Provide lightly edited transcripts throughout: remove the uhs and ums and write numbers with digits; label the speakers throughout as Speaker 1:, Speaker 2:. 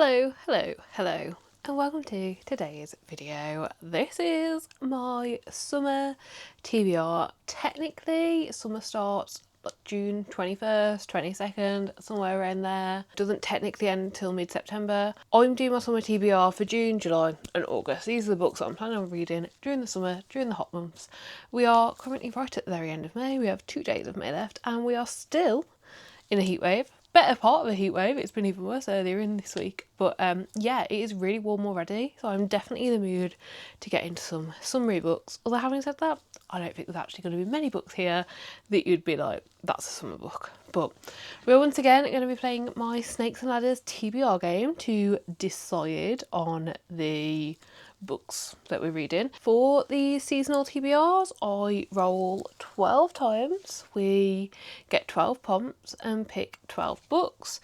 Speaker 1: Hello, and welcome to today's video. This is my summer TBR. Technically, summer starts like June 21st, 22nd, somewhere around there. Doesn't technically end until mid-September. I'm doing my summer TBR for June, July and August. These are the books that I'm planning on reading during the summer, during the hot months. We are currently right at the very end of May. We have 2 days of May left and we are still in a heat wave. Better part of a heat wave. It's been even worse earlier in this week. But yeah, it is really warm already. So I'm definitely in the mood to get into some summery books. Although having said that, I don't think there's actually going to be many books here that you'd be like, that's a summer book. But we're once again going to be playing my Snakes and Ladders TBR game to decide on the books that we're reading. For the seasonal TBRs, I roll 12 times. We get 12 prompts and pick 12 books.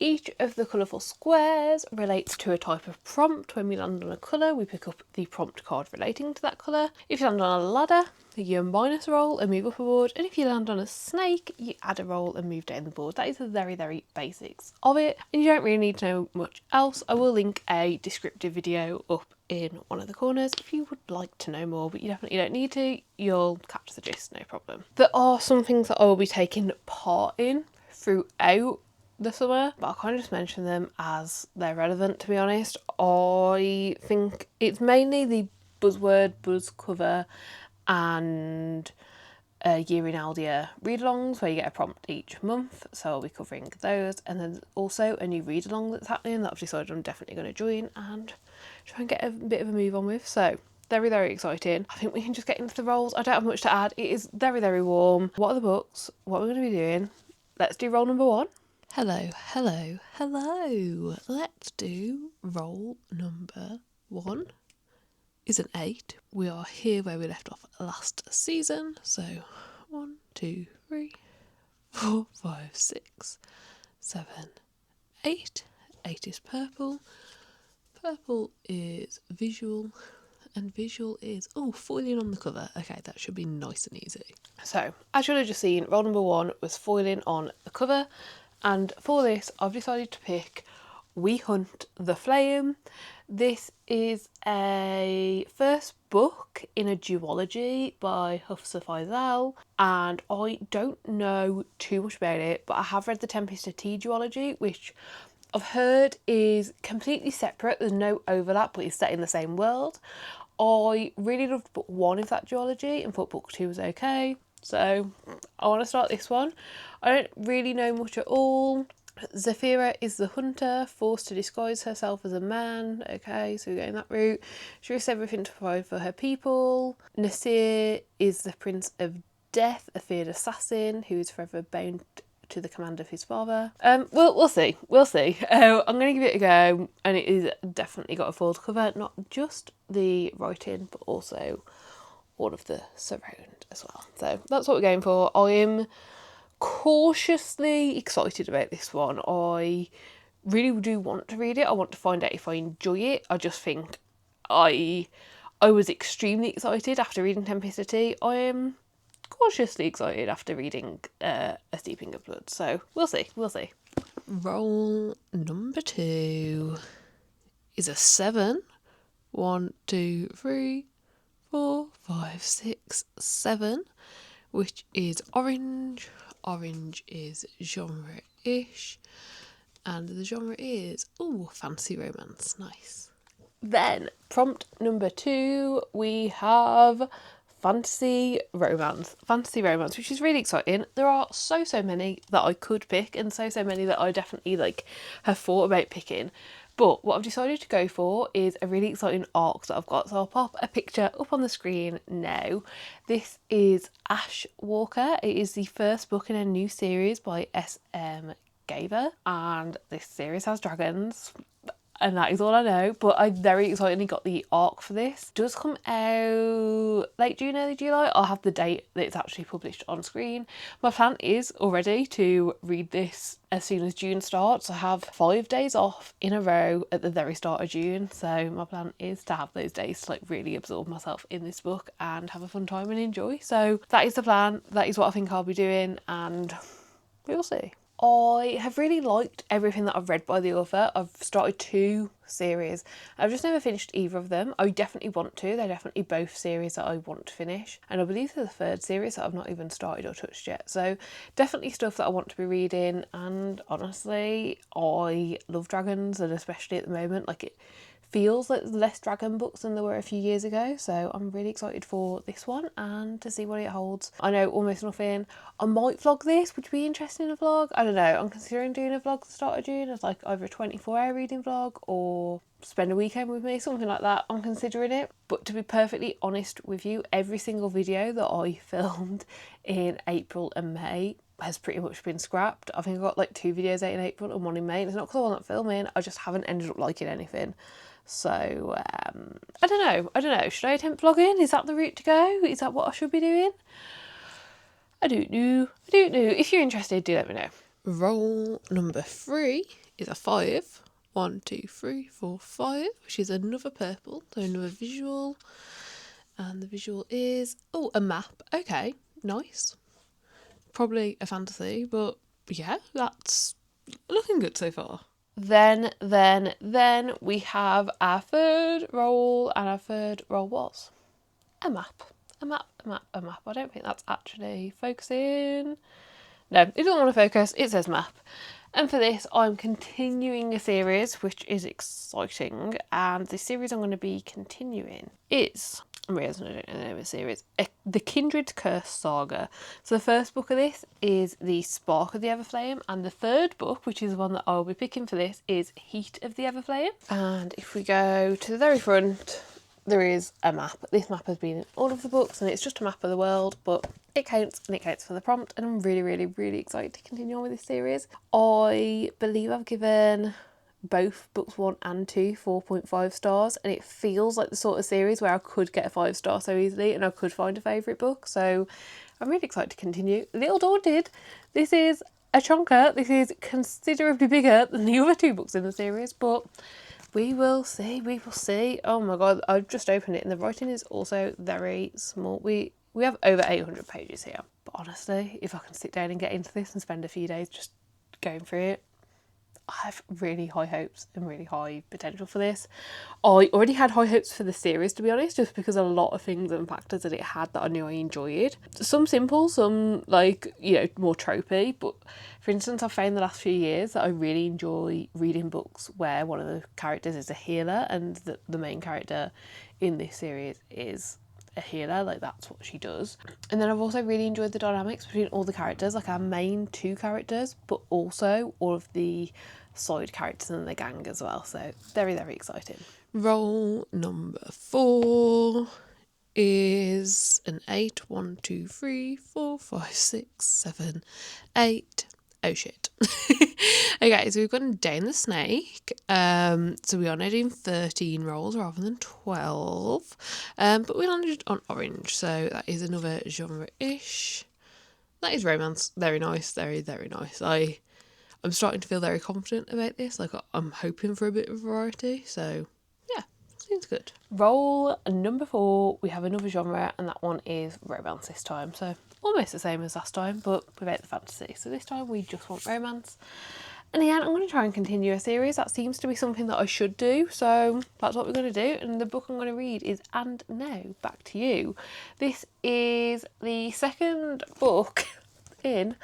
Speaker 1: Each of the colourful squares relates to a type of prompt. When we land on a colour, we pick up the prompt card relating to that colour. If you land on a ladder, you minus a roll and move up a board, and if you land on a snake, you add a roll and move down the board. That is the very, very basics of it, and you don't really need to know much else. I will link a descriptive video up in one of the corners if you would like to know more, but you definitely don't need to. You'll catch the gist, no problem. There are some things that I will be taking part in throughout the summer, but I'll kind of just mention them as they're relevant, to be honest. I think it's mainly the buzzword, buzz cover and year in Aldia read-alongs where you get a prompt each month, so I'll be covering those. And then also a new read-along that's happening that I've decided I'm definitely going to join and try and get a bit of a move on with. So very, very exciting. I think we can just get into the rolls. I don't have much to add. It is very, very warm. What are the books? What we're going to be doing? Let's do roll number 1. Hello. Let's do roll number 1. Is an 8. We are here where we left off last season. So 1, 2, 3, 4, 5, 6, 7, 8. 8 is purple. Purple is visual. And visual is, foiling on the cover. Okay, that should be nice and easy. So, as you'll have just seen, roll number 1 was foiling on the cover. And for this, I've decided to pick We Hunt the Flame. This is a first book in a duology by Hafsa Faisal, and I don't know too much about it, but I have read the Tempest of Tea duology, which I've heard is completely separate. There's no overlap, but it's set in the same world. I really loved book 1 of that duology and thought book 2 was okay. So I want to start this one. I don't really know much at all. Zafira is the hunter, forced to disguise herself as a man. Okay, so we're going that route. She risks everything to provide for her people. Nasir is the Prince of Death, a feared assassin who is forever bound to the command of his father. We'll see. I'm going to give it a go, and it is definitely got a foiled cover. Not just the writing, but also all of the surround as well. So that's what we're going for. I am cautiously excited about this one. I really do want to read it. I want to find out if I enjoy it. I just think I was extremely excited after reading Tempest of Tea. I am cautiously excited after reading A Steeping of Blood. So we'll see. Roll number 2 is a 7. 1, 2, 3, 4, 5, 6, 7, which is orange. Orange is genre-ish, and the genre is fantasy romance. Nice. Then prompt number 2, we have fantasy romance, which is really exciting. There are so many that I could pick, and so many that I definitely have thought about picking. But what I've decided to go for is a really exciting arc that I've got. So I'll pop a picture up on the screen now. This is Ash Walker. It is the first book in a new series by S.M. Gaver. And this series has dragons. And that is all I know, but I very excitedly got the arc for this. It does come out late June, early July. I'll have the date that it's actually published on screen. My plan is already to read this as soon as June starts. I have 5 days off in a row at the very start of June, so my plan is to have those days to really absorb myself in this book and have a fun time and enjoy. So that is the plan. That is what I think I'll be doing, and we'll see. I have really liked everything that I've read by the author. I've started 2 series. I've just never finished either of them. I definitely want to. They're definitely both series that I want to finish. And I believe they're the 3rd series that I've not even started or touched yet. So definitely stuff that I want to be reading. And honestly, I love dragons, and especially at the moment, like, it feels like there's less dragon books than there were a few years ago, so I'm really excited for this one and to see what it holds. I know almost nothing. I might vlog this. Would you be interested in a vlog? I don't know. I'm considering doing a vlog at the start of June as like either a 24-hour reading vlog or spend a weekend with me, something like that. I'm considering it. But to be perfectly honest with you, every single video that I filmed in April and May has pretty much been scrapped. I think I got like 2 videos out in April and 1 in May. And it's not because I wasn't filming, I just haven't ended up liking anything. So, I don't know. Should I attempt vlogging? Is that the route to go? Is that what I should be doing? I don't know. If you're interested, do let me know. Roll number 3 is a 5. 1, 2, 3, 4, 5, which is another purple, so another visual. And the visual is, oh, a map. Okay, nice. Probably a fantasy, but yeah, that's looking good so far. Then we have our 3rd roll, and our 3rd roll was a map. I don't think that's actually focusing. No, it doesn't want to focus. It says map. And for this, I'm continuing a series, which is exciting. And the series I'm going to be continuing is, I realised I don't know the name of the series, the Kindred Curse Saga. So the first book of this is The Spark of the Everflame, and the 3rd book, which is the one that I'll be picking for this, is Heat of the Everflame. And if we go to the very front, there is a map. This map has been in all of the books, and it's just a map of the world, but it counts, and it counts for the prompt, and I'm really excited to continue on with this series. I believe I've given both books 1 and 2 4.5 stars, and it feels like the sort of series where I could get a 5-star so easily and I could find a favourite book, so I'm really excited to continue. A little daunted. This is a chonker. This is considerably bigger than the other 2 books in the series, but we will see. Oh my god, I've just opened it and the writing is also very small. We have over 800 pages here, but honestly, if I can sit down and get into this and spend a few days just going through it, I have really high hopes and really high potential for this. I already had high hopes for the series, to be honest, just because a lot of things and factors that it had that I knew I enjoyed. Some simple, some like, you know, more tropey, but for instance, I've found the last few years that I really enjoy reading books where one of the characters is a healer and the main character in this series is a healer, like that's what she does. And then I've also really enjoyed the dynamics between all the characters, like our main 2 characters, but also all of the side characters and the gang as well. So very exciting. Roll number 4 is an 8. 1, 2, 3, 4, 5, 6, 7, 8. Oh shit. Okay, so we've gone down the snake. So we are now doing 13 rolls rather than 12. But we landed on orange, so that is another genre-ish. That is romance. Very nice, very nice. I'm starting to feel very confident about this. Like, I'm hoping for a bit of variety, so yeah, seems good. Roll number 4, we have another genre, and that one is romance this time. So almost the same as last time, but without the fantasy. So this time we just want romance. And again, I'm going to try and continue a series. That seems to be something that I should do, so that's what we're going to do. And the book I'm going to read is And Now, Back to You. This is the 2nd book in,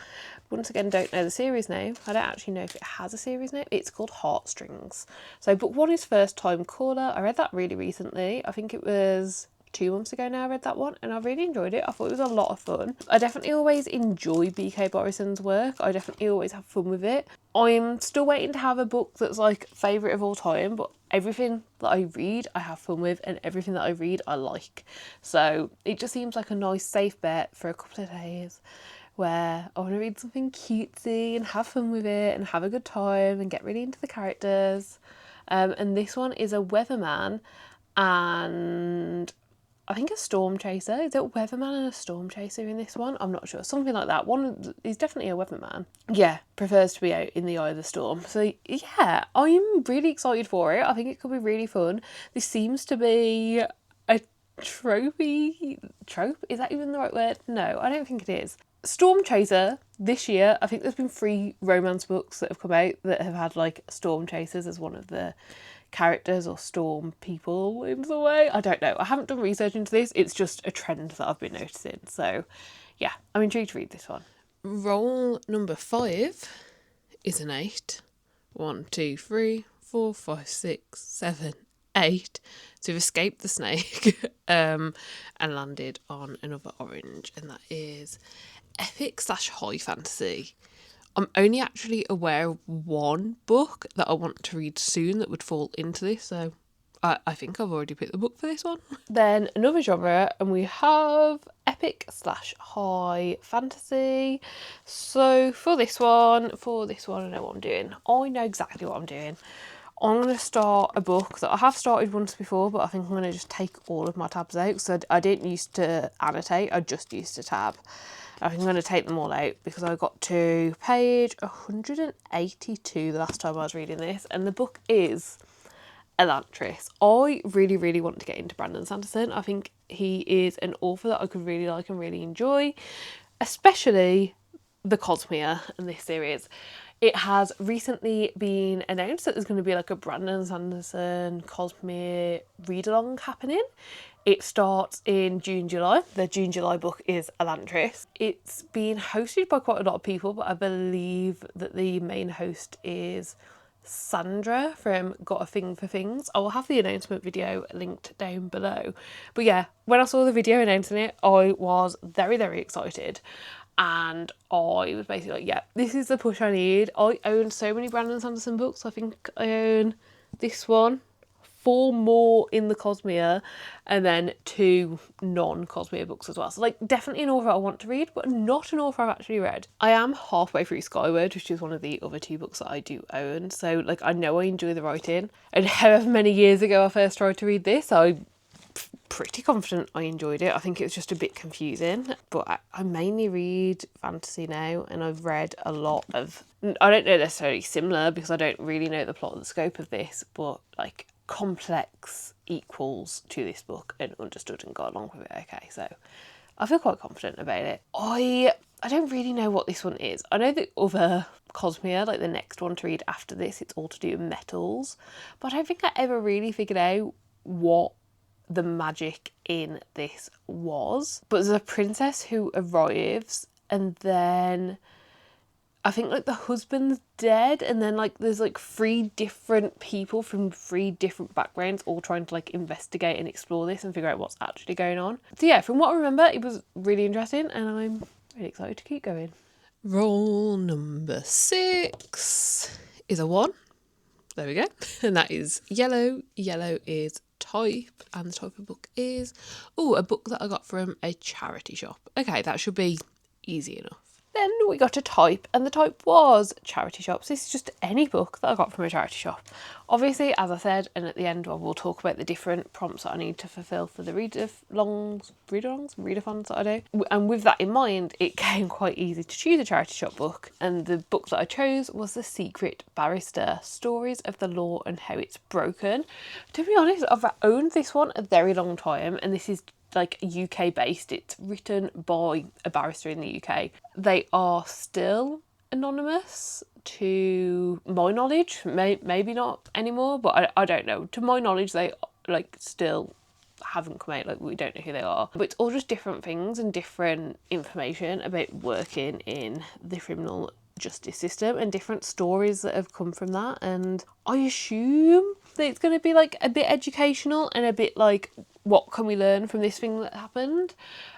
Speaker 1: once again, don't know the series name. I don't actually know if it has a series name. It's called Heartstrings. So book 1 is First Time Caller. I read that really recently. I think it was 2 months ago now I read that one, and I really enjoyed it. I thought it was a lot of fun. I definitely always enjoy BK Borison's work. I definitely always have fun with it. I'm still waiting to have a book that's like favourite of all time, but everything that I read I have fun with, and everything that I read I like. So it just seems like a nice safe bet for a couple of days where I want to read something cutesy and have fun with it and have a good time and get really into the characters. And this one is a weatherman and I think a storm chaser. Is it a weatherman and a storm chaser in this one? I'm not sure. Something like that. He's definitely a weatherman. Yeah, prefers to be out in the eye of the storm. So yeah, I'm really excited for it. I think it could be really fun. This seems to be a trope? Is that even the right word? No, I don't think it is. Storm Chaser, this year, I think there's been 3 romance books that have come out that have had like storm chasers as one of the characters or storm people in some way. I don't know. I haven't done research into this. It's just a trend that I've been noticing. So yeah, I'm intrigued to read this one. Roll number 5 is an 8. 1, 2, 3, 4, 5, 6, 7, 8. So we've escaped the snake and landed on another orange, and that is epic/high fantasy. I'm only actually aware of one book that I want to read soon that would fall into this, so I think I've already picked the book for this one. Then another genre, and we have epic/high fantasy. So for this one, I know what I'm doing. I know exactly what I'm doing. I'm going to start a book that I have started once before, but I think I'm going to just take all of my tabs out. So I didn't used to annotate, I just used to tab. I think I'm going to take them all out because I got to page 182 the last time I was reading this, and the book is Elantris. I really, really want to get into Brandon Sanderson. I think he is an author that I could really like and really enjoy, especially the Cosmere in this series. It has recently been announced that there's going to be like a Brandon Sanderson Cosmere read-along happening. It starts in June, July. The June, July book is Elantris. It's been hosted by quite a lot of people, but I believe that the main host is Sandra from Got a Thing for Things. I will have the announcement video linked down below. But yeah, when I saw the video announcing it, I was very, very excited. And I was basically like, yeah, this is the push I need. I own so many Brandon Sanderson books. I think I own this one, 4 more in the Cosmere, and then 2 non-Cosmere books as well. So like definitely an author I want to read, but not an author I've actually read. I am halfway through Skyward, which is one of the other 2 books that I do own. So like I know I enjoy the writing. And however many years ago I first tried to read this, I'm pretty confident I enjoyed it. I think it was just a bit confusing, but I mainly read fantasy now, and I've read a lot of, I don't know necessarily similar because I don't really know the plot and the scope of this, but like complex equals to this book and understood and got along with it okay. So I feel quite confident about it. I don't really know what this one is. I know the other Cosmere, like the next one to read after this, it's all to do with metals, but I don't think I ever really figured out what the magic in this was. But there's a princess who arrives, and then I think like the husband's dead, and then like there's like 3 different people from 3 different backgrounds all trying to like investigate and explore this and figure out what's actually going on. So yeah, from what I remember, it was really interesting, and I'm really excited to keep going. Roll number 6 is a 1. There we go. And that is yellow. Yellow is type, and the type of book is a book that I got from a charity shop. Okay, that should be easy enough. Then we got a type, and the type was charity shops. This is just any book that I got from a charity shop. Obviously, as I said, and at the end I will talk about the different prompts that I need to fulfill for the readathons that I do. And with that in mind, it came quite easy to choose a charity shop book. And the book that I chose was The Secret Barrister, Stories of the Law and How It's Broken. To be honest, I've owned this one a very long time, and this is like UK based. It's written by a barrister in the UK. They are still anonymous to my knowledge, maybe not anymore, but I don't know. To my knowledge, they like still haven't come out, like we don't know who they are. But it's all just different things and different information about working in the criminal justice system and different stories that have come from that. And I assume that it's going to be like a bit educational and a bit like, what can we learn from this thing that happened?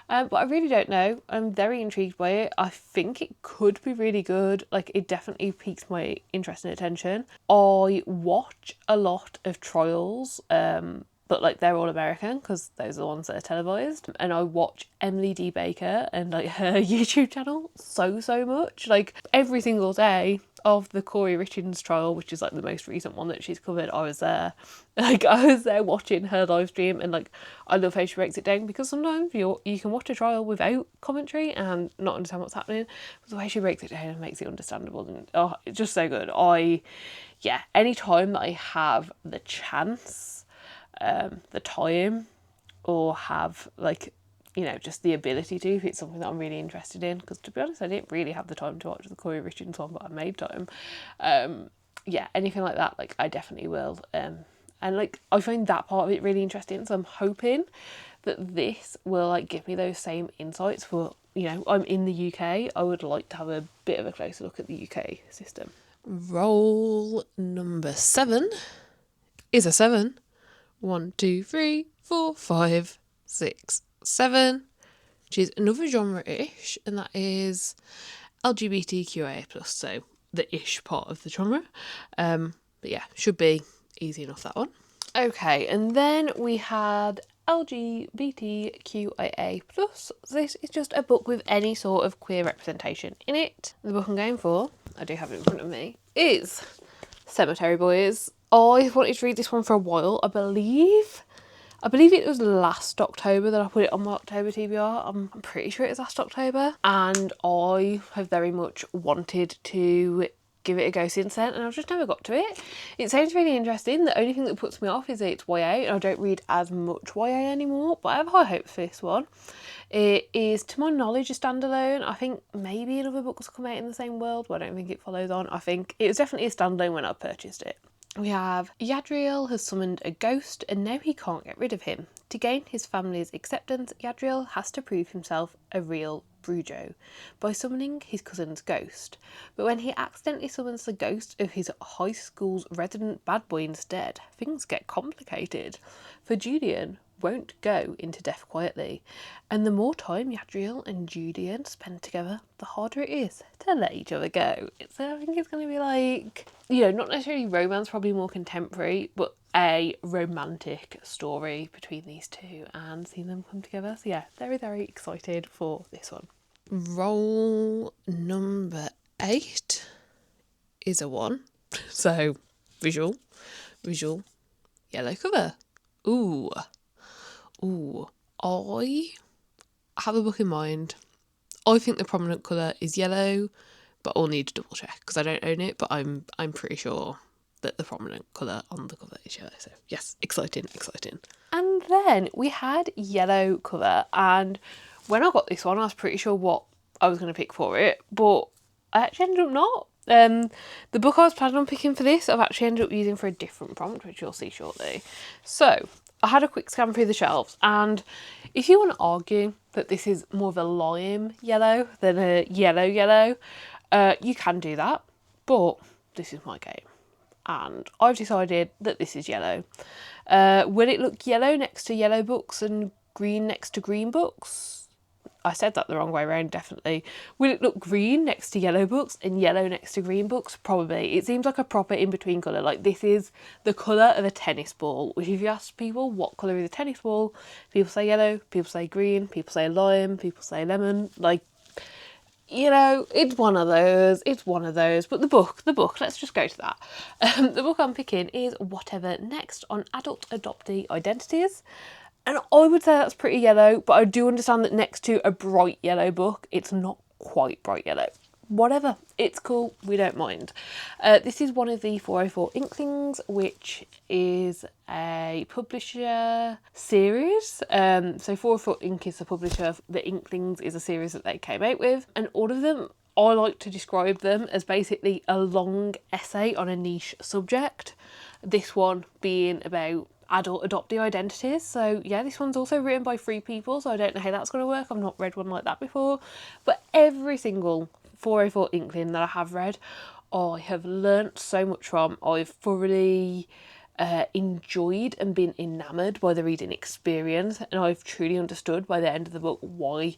Speaker 1: But I really don't know. I'm very intrigued by it. I think it could be really good. Like, it definitely piques my interest and attention. I watch a lot of trials, but like they're all American because those are the ones that are televised. And I watch Emily D. Baker and like her YouTube channel so much. Like every single day of the Corey Richards trial, which is like the most recent one that she's covered, I was there. Like I was there watching her live stream, and like I love how she breaks it down, because sometimes you can watch a trial without commentary and not understand what's happening. But the way she breaks it down and makes it understandable, and it's just so good. Any time that I have the chance, the time, or have like you know, just the ability to, if it's something that I'm really interested in. Because to be honest, I didn't really have the time to watch the Corey Richards one, but I made time. Yeah, anything like that, like I definitely will. And like I find that part of it really interesting, so I'm hoping that this will like give me those same insights for, you know, I'm in the UK, I would like to have a bit of a closer look at the UK system. Roll number 7 is a 7. 1, 2, 3, 4, 5, 6, 7, which is another genre-ish, and that is LGBTQIA+, so the ish part of the genre. But yeah, should be easy enough, that one. Okay, and then we had LGBTQIA+. This is just a book with any sort of queer representation in it. The book I'm going for, I do have it in front of me, is Cemetery Boys. I wanted to read this one for a while. I believe it was last October that I put it on my October TBR. I'm pretty sure it was last October. And I have very much wanted to give it a go since then, and I've just never got to it. It sounds really interesting. The only thing that puts me off is that it's YA, and I don't read as much YA anymore, but I have high hopes for this one. It is, to my knowledge, a standalone. I think maybe another book has come out in the same world, but I don't think it follows on. I think it was definitely a standalone when I purchased it. We have Yadriel has summoned a ghost and now he can't get rid of him. To gain his family's acceptance, Yadriel has to prove himself a real Brujo by summoning his cousin's ghost. But when he accidentally summons the ghost of his high school's resident bad boy instead, things get complicated. For Julian won't go into death quietly, and the more time Yadriel and Julian spend together, the harder it is to let each other go. So I think it's going to be like, you know, not necessarily romance, probably more contemporary, but a romantic story between these two and seeing them come together. So yeah, very, very excited for this one. Roll number 8 is a 1. So visual, yellow cover. Ooh, I have a book in mind. I think the prominent colour is yellow, but I'll need to double check because I don't own it, but I'm pretty sure that the prominent colour on the cover is yellow. So yes, exciting. And then we had yellow cover, and when I got this one I was pretty sure what I was going to pick for it, but I actually ended up not. The book I was planning on picking for this I've actually ended up using for a different prompt, which you'll see shortly. So I had a quick scan through the shelves, and if you want to argue that this is more of a lime yellow than a yellow, you can do that, but this is my game, and I've decided that this is yellow. Will it look yellow next to yellow books and green next to green books? I said that the wrong way around, definitely. Will it look green next to yellow books and yellow next to green books? Probably. It seems like a proper in-between colour. Like, this is the colour of a tennis ball, which if you ask people what colour is a tennis ball, people say yellow, people say green, people say lime, people say lemon. Like, you know, it's one of those. But the book, let's just go to that. The book I'm picking is Whatever Next on Adult Adoptee Identities. And I would say that's pretty yellow, but I do understand that next to a bright yellow book, it's not quite bright yellow. Whatever, it's cool, we don't mind. This is one of the 404 Inklings, which is a publisher series. So 404 Ink is the publisher, the Inklings is a series that they came out with, and all of them, I like to describe them as basically a long essay on a niche subject. This one being about adult adoptee identities. So yeah, this one's also written by 3 people, so I don't know how that's going to work. I've not read one like that before, but every single 404 Inkling that I have read, I have learnt so much from. I've thoroughly enjoyed and been enamoured by the reading experience, and I've truly understood by the end of the book why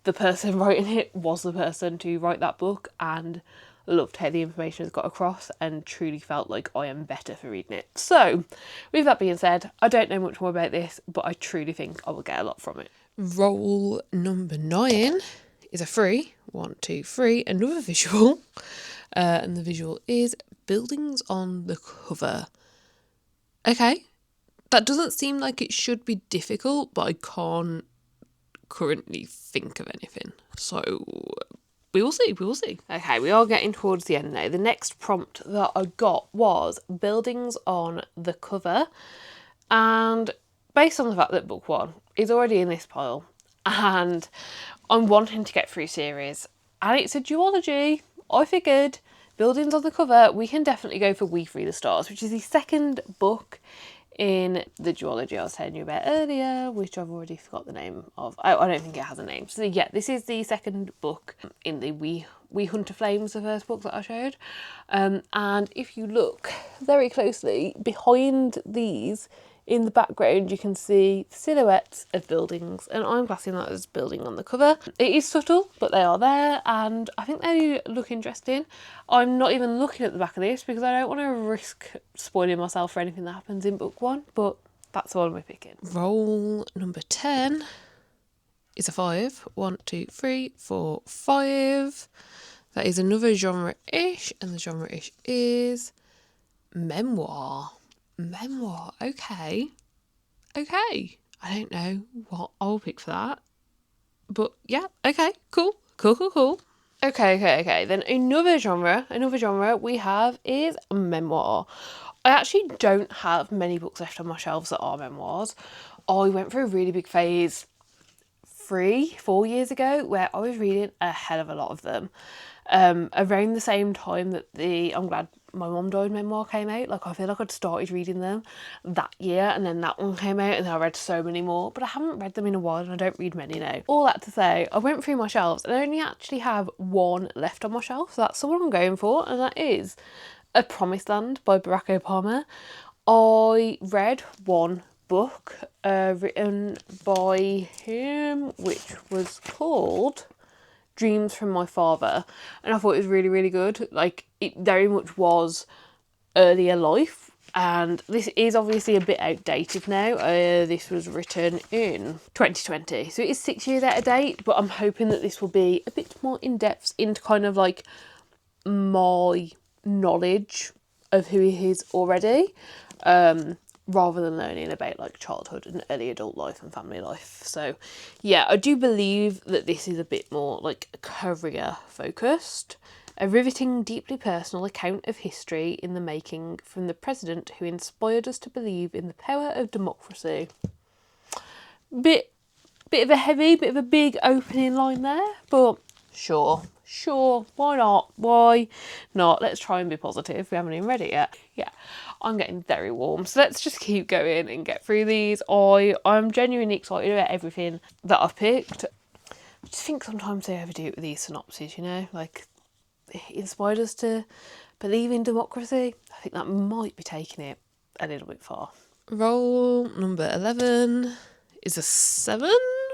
Speaker 1: the person writing it was the person to write that book, and loved how the information has got across, and truly felt like I am better for reading it. So with that being said, I don't know much more about this, but I truly think I will get a lot from it. Roll number 9 is a 3. 1, 2, 3, another visual, and the visual is buildings on the cover. Okay, that doesn't seem like it should be difficult, but I can't currently think of anything, so we will see. Okay, we are getting towards the end now. The next prompt that I got was buildings on the cover, and based on the fact that book 1 is already in this pile and I'm wanting to get through series, and it's a duology. I figured buildings on the cover, we can definitely go for We Free the Stars, which is the second book in the duology I was telling you about earlier, which I've already forgot the name of. I don't think it has a name. So yeah, this is the second book in the We Hunter Flames, the first book that I showed. And if you look very closely, behind these, in the background, you can see silhouettes of buildings, and I'm classing that as building on the cover. It is subtle, but they are there, and I think they look interesting. I'm not even looking at the back of this because I don't want to risk spoiling myself for anything that happens in book one, but that's the one we're picking. Roll number 10 is a 5. 1, 2, 3, 4, 5. That is another genre-ish, and the genre-ish is memoir. Memoir, okay. I don't know what I'll pick for that, but yeah, okay, cool. Okay. Then another genre we have is memoir. I actually don't have many books left on my shelves that are memoirs. I went through a really big phase 3-4 years ago where I was reading a hell of a lot of them. Around the same time that the I'm Glad My Mum Died memoir came out. Like, I feel like I'd started reading them that year, and then that one came out, and then I read so many more, but I haven't read them in a while, and I don't read many now. All that to say, I went through my shelves and I only actually have one left on my shelf, so that's the one I'm going for, and that is A Promised Land by Barack Obama. I read one book written by him, which was called Dreams from My Father, and I thought it was really, really good. Like, it very much was earlier life, and this is obviously a bit outdated now. This was written in 2020, so it is 6 years out of date, but I'm hoping that this will be a bit more in-depth into kind of like my knowledge of who he is already, rather than learning about like childhood and early adult life and family life. So yeah, I do believe that this is a bit more like career focused. A riveting, deeply personal account of history in the making from the president who inspired us to believe in the power of democracy. Bit of a big opening line there, but sure, why not? Let's try and be positive. We haven't even read it yet. Yeah, I'm getting very warm, so let's just keep going and get through these. I'm genuinely excited about everything that I've picked. I just think sometimes they overdo it with these synopses, you know, like it inspired us to believe in democracy. I think that might be taking it a little bit far. Roll number 11 is a 7.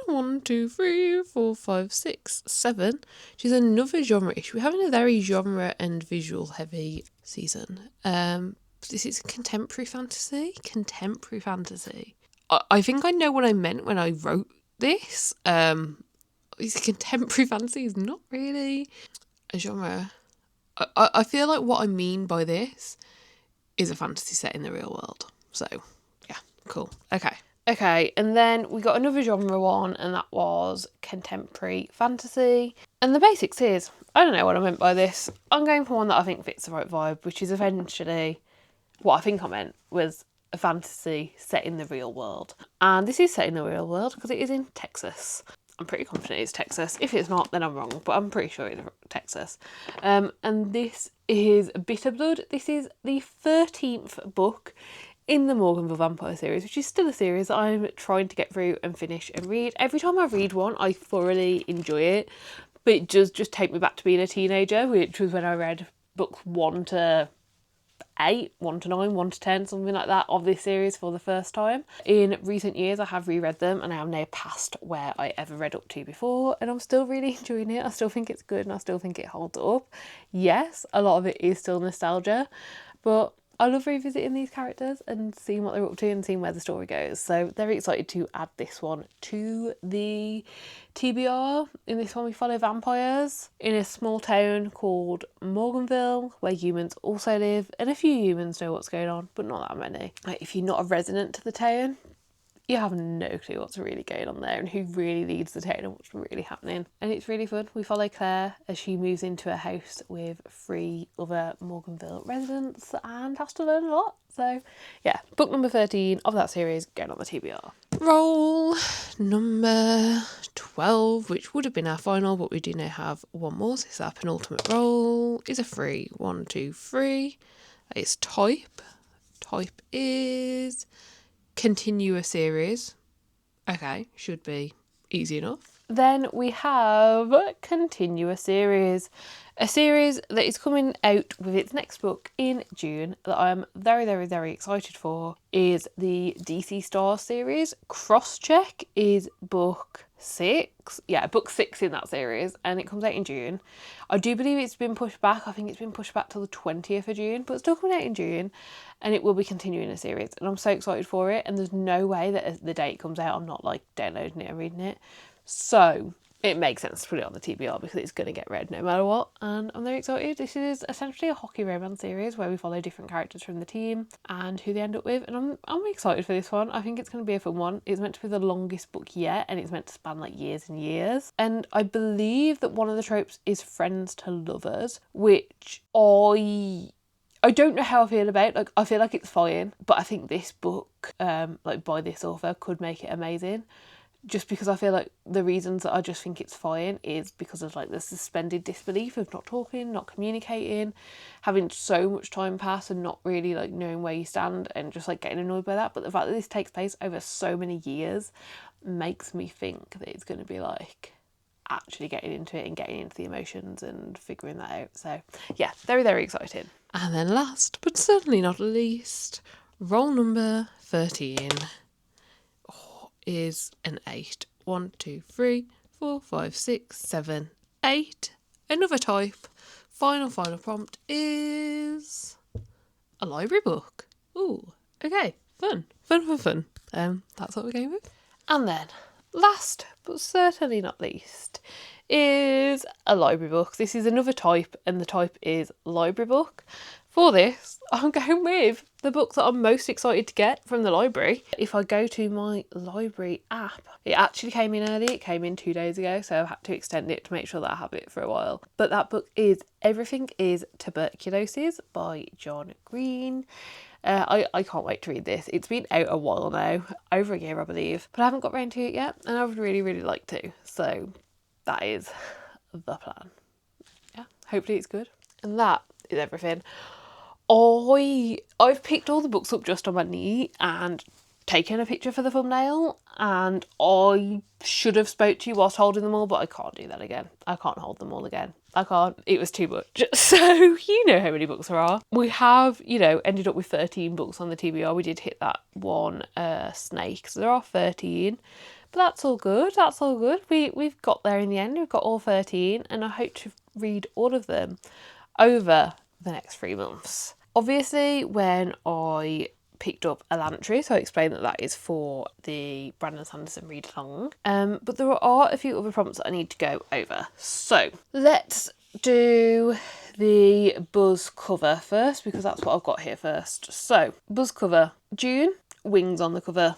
Speaker 1: 1, 2, 3, 4, 5, 6, 7. Which is another genre-ish. We're having a very genre and visual heavy season. This is contemporary fantasy. I think I know what I meant when I wrote this. Contemporary fantasy is not really a genre. I feel like what I mean by this is a fantasy set in the real world. So yeah, cool. Okay, and then we got another genre one, and that was contemporary fantasy. And the basics is, I don't know what I meant by this. I'm going for one that I think fits the right vibe, which is eventually what I think I meant was a fantasy set in the real world. And this is set in the real world because it is in Texas. I'm pretty confident it's Texas. If it's not, then I'm wrong, but I'm pretty sure it's Texas. And this is Bitter Blood. This is the 13th book in the Morganville Vampire series, which is still a series that I'm trying to get through and finish and read. Every time I read one, I thoroughly enjoy it, but it does just take me back to being a teenager, which was when I read books 1 to 8, 1 to 9, 1 to 10, something like that, of this series for the first time. In recent years, I have reread them, and I am now past where I ever read up to before, and I'm still really enjoying it. I still think it's good, and I still think it holds up. Yes, a lot of it is still nostalgia, but I love revisiting these characters and seeing what they're up to and seeing where the story goes. So very excited to add this one to the TBR. In this one we follow vampires in a small town called Morganville, where humans also live, and a few humans know what's going on, but not that many. Like, if you're not a resident to the town, you have no clue what's really going on there and who really leads the town and what's really happening. And it's really fun. We follow Claire as she moves into a house with 3 other Morganville residents and has to learn a lot. So yeah, book number 13 of that series going on the TBR. Roll number 12, which would have been our final, but we do now have one more. So this is our penultimate roll. Is a 3. 1, 2, 3. That is type. Type is continue a series. Okay, should be easy enough. Then we have continue a series that is coming out with its next book in June that I am very, very, very excited for, is the DC Stars series. Crosscheck is book 6. Yeah, book 6 in that series, and it comes out in June. I do believe it's been pushed back. I think it's been pushed back till the 20th of June, but it's still coming out in June, and it will be continuing a series, and I'm so excited for it, and there's no way that as the date comes out I'm not like downloading it and reading it. So it makes sense to put it on the TBR because it's going to get read no matter what, and I'm very excited. This is essentially a hockey romance series where we follow different characters from the team and who they end up with, and I'm excited for this one. I think it's going to be a fun one. It's meant to be the longest book yet, and it's meant to span like years and years, and I believe that one of the tropes is friends to lovers, which I don't know how I feel about. Like, I feel like it's fine, but I think this book, like by this author, could make it amazing. Just because I feel like the reasons that I just think it's fine is because of like the suspended disbelief of not talking, not communicating, having so much time pass and not really like knowing where you stand and just like getting annoyed by that. But the fact that this takes place over so many years makes me think that it's going to be like actually getting into it and getting into the emotions and figuring that out. So yeah, very, very excited. And then last but certainly not least, roll number 13 is an 8. 1, 2, 3, 4, 5, 6, 7, 8. Another type. Final prompt is a library book. Ooh, okay, fun. That's what we're going with. And then last but certainly not least is a library book. This is another type, and the type is library book. For this, I'm going with the book that I'm most excited to get from the library. If I go to my library app, it actually came in early. It came in 2 days ago, so I've had to extend it to make sure that I have it for a while. But that book is Everything is Tuberculosis by John Green. I can't wait to read this. It's been out a while now, over a year I believe, but I haven't got round to it yet, and I would really, really like to. So that is the plan. Yeah, hopefully it's good. And that is everything. I've picked all the books up just on my knee and taken a picture for the thumbnail, and I should have spoke to you whilst holding them all, but I can't do that again. I can't hold them all again. I can't. It was too much. So you know how many books there are. We have, ended up with 13 books on the TBR. We did hit that one snake, so there are 13. But that's all good. That's all good. We've got there in the end. We've got all 13, and I hope to read all of them over the next 3 months. Obviously, when I picked up Elantris, so I explained that that is for the Brandon Sanderson read along. But there are a few other prompts that I need to go over. So let's do the Buzz cover first, because that's what I've got here first. So Buzz cover, June, wings on the cover.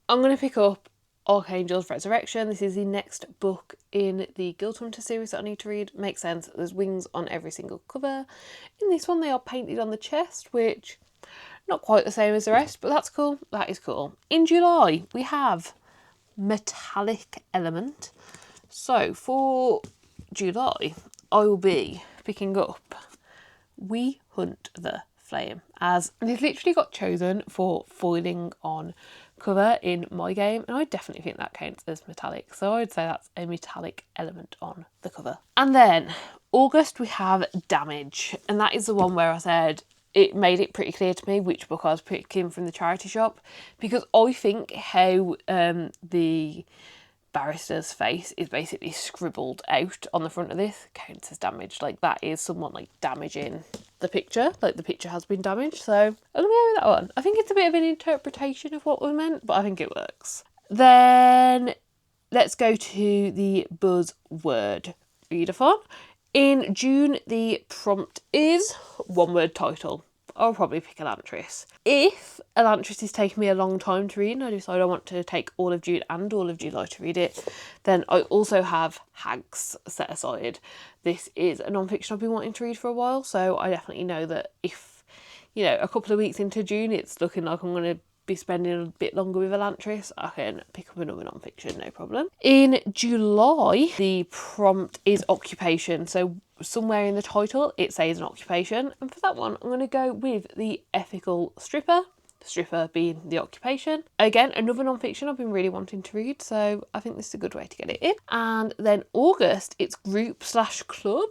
Speaker 1: I'm going to pick up Archangel's Resurrection. This is the next book in the Guild Hunter series that I need to read. Makes sense. There's wings on every single cover. In this one, they are painted on the chest, which not quite the same as the rest, but that's cool. That is cool. In July, we have Metallic Element. So for July, I will be picking up We Hunt the Flame, as this literally got chosen for foiling on cover in my game, and I definitely think that counts as metallic, so I'd say that's a metallic element on the cover. And then August, we have Damage, and that is the one where I said it made it pretty clear to me which book I was picking from the charity shop, because I think how the barrister's face is basically scribbled out on the front of this counts as damage. Like, that is someone like damaging the picture, like the picture has been damaged. So I'm gonna go with that one. I think it's a bit of an interpretation of what was meant, but I think it works. Then let's go to the buzzword readathon. In June, the prompt is one word title. I'll probably pick Elantris. If Elantris is taking me a long time to read and I decide I want to take all of June and all of July to read it, then I also have Hags set aside. This is a non-fiction I've been wanting to read for a while, so I definitely know that if, a couple of weeks into June it's looking like I'm going to be spending a bit longer with Elantris, I can pick up another non-fiction, no problem. In July, the prompt is occupation. So somewhere in the title, it says an occupation. And for that one, I'm going to go with the ethical stripper. The stripper being the occupation. Again, another non-fiction I've been really wanting to read, so I think this is a good way to get it in. And then August, it's group/club.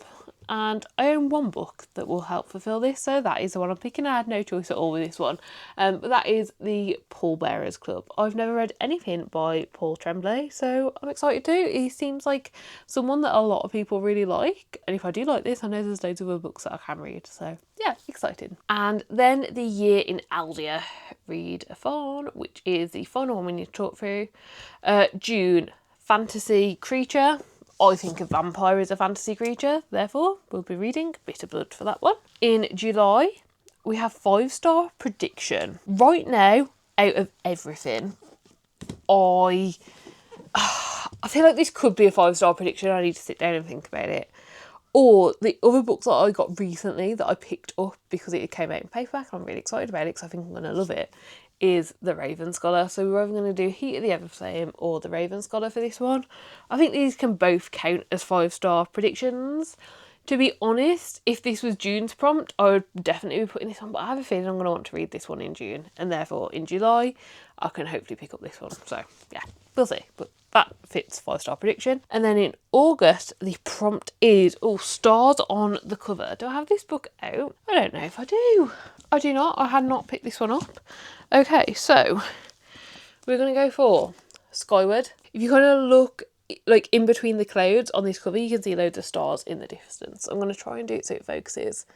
Speaker 1: And I own one book that will help fulfill this, so that is the one I'm picking. I had no choice at all with this one, but that is the Pallbearers Club. I've never read anything by Paul Tremblay, so I'm excited to. He seems like someone that a lot of people really like, and if I do like this, I know there's loads of other books that I can read, so yeah, excited. And then The Year in Aldia, read a fawn, which is the final one we need to talk through. June, fantasy creature. I think a vampire is a fantasy creature, therefore we'll be reading Bitter Blood for that one. In July, we have 5-star prediction. Right now, out of everything, I feel like this could be a 5-star prediction. I need to sit down and think about it. Or the other books that I got recently that I picked up because it came out in paperback, and I'm really excited about it because I think I'm going to love it, is The Raven Scholar. So we're either going to do h.eather.e.lizabeth or The Raven Scholar for this one. I think these can both count as 5-star predictions. To be honest, if this was June's prompt, I would definitely be putting this on, but I have a feeling I'm going to want to read this one in June, and therefore in July I can hopefully pick up this one. So yeah, we'll see, but that fits 5-star prediction. And then in August, the prompt is, stars on the cover. Do I have this book out? I don't know if I do. I do not. I had not picked this one up. Okay, so we're going to go for Skyward. If you kind of look like in between the clouds on this cover, you can see loads of stars in the distance. I'm going to try and do it so it focuses.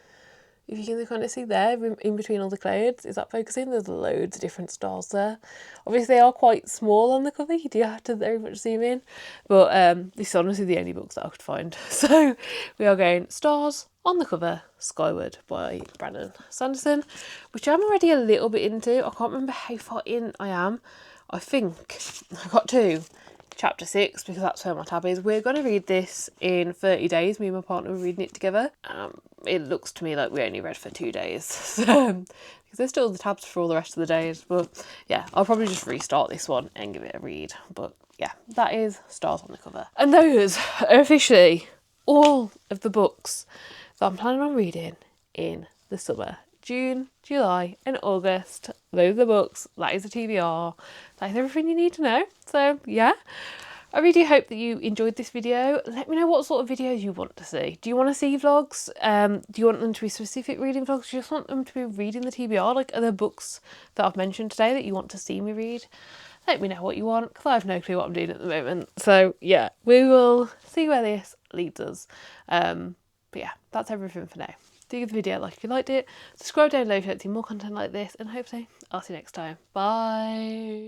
Speaker 1: If you can kind of see there, in between all the clouds, is that focusing? There's loads of different stars there. Obviously, they are quite small on the cover. You do have to very much zoom in. But this is honestly the only books that I could find. So we are going Stars on the Cover, Skyward by Brandon Sanderson, which I'm already a little bit into. I can't remember how far in I am. I think I got to chapter 6 because that's where my tab is. We're going to read this in 30 days. Me and my partner were reading it together. It looks to me like we only read for 2 days. Because there's still the tabs for all the rest of the days. But yeah, I'll probably just restart this one and give it a read. But yeah, that is Stars on the Cover. And those are officially all of the books that I'm planning on reading in the summer. June, July and August. Those are the books. That is a TBR. That is everything you need to know. So yeah, I really hope that you enjoyed this video. Let me know what sort of videos you want to see. Do you want to see vlogs? Do you want them to be specific reading vlogs? Do you just want them to be reading the TBR? Like, are there books that I've mentioned today that you want to see me read? Let me know what you want, because I have no clue what I'm doing at the moment. So yeah, we will see where this leads us. But yeah, that's everything for now. Do give the video a like if you liked it. Subscribe down below if you want to see more content like this, and hopefully I'll see you next time. Bye.